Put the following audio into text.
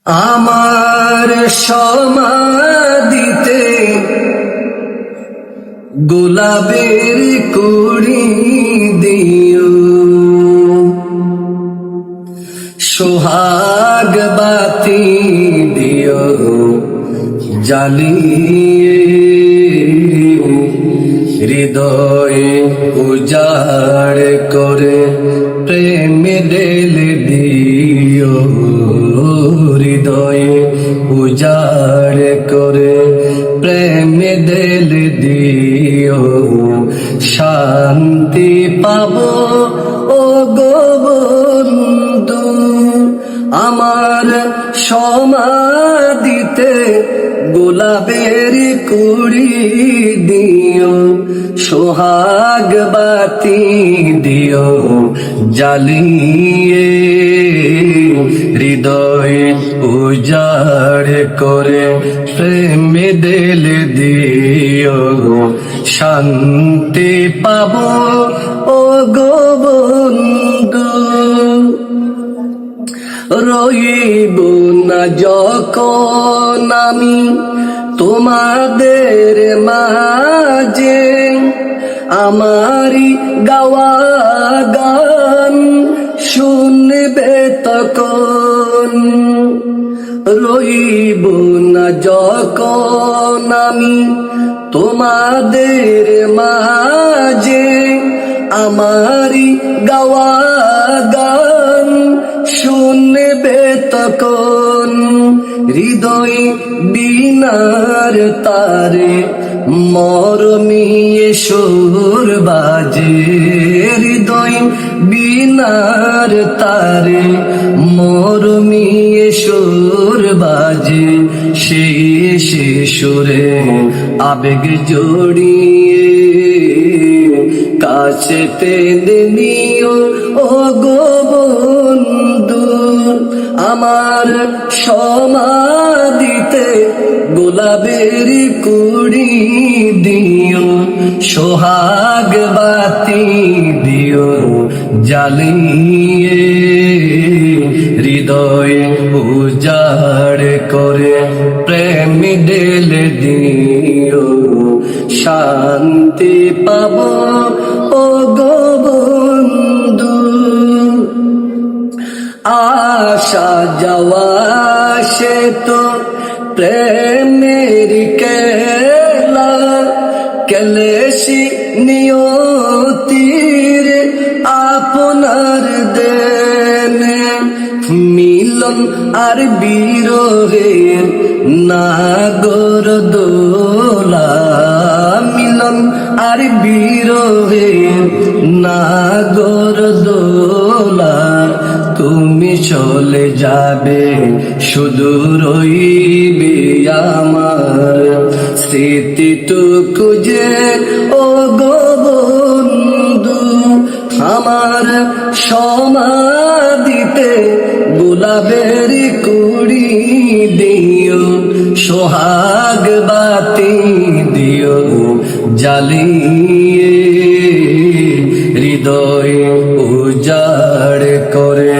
আমার সমাধিতে গোলাপের কুড়ি দিও, সোহাগ বাতি দিও জ্বালিয়ে, হৃদয়ে উজাড় করে প্রেম দিল দিও, হৃদয়ে উজাড় করে প্রেম দিল দিও, শান্তি পাবো ও গো বন্ধু। আমার সমাধিতে গোলাপের কুড়ি দিও, সোহাগ বাতি দিও জ্বালিয়ে, হৃদয়ে উজাড় করে প্রেম দিল দিও, শান্তি পাবো ও গো বন্ধু। রইব না যখন আমি তোমাদের মাঝে, আমারি গাওয়া গান শুনবে তখন। রইব না যখন আমি তোমাদের মাঝে, আমারি গাওয়া গান শুনবে তখন। হৃদয় বিনার তারে মরমিয়ে সুর বাজে, হৃদয় বিনার তারে মরমিয়ে সুর বাজে, সে সুরে আবেগ জড়িয়ে কাছে টেনে নিও ও গো বন্ধু। আমার সমাধিতে গোলাপের কুড়ি দিও, সোহাগ বাতি দিও জ্বালিয়ে, হৃদয়ে উজাড় করে প্রেম দিল দিও, শান্তি পাবো ও গো বন্ধু। আশা যাওয়া সে তো প্রেমের খেলা, কলেশি নিয়তির আপনার দেনে, মিলন আর বিরহের নাগর দোলা, মিলন আর বিরহের নাগর দোলা। তুমি চলে যাবে শুধু রইবে আমার স্মৃতিটুকু যে ও গো বন্ধু। আমার সমাধিতে গোলাপের কুড়ি দিও, সোহাগ বাতি দিও জ্বালিয়ে, হৃদয়ে উজাড় করে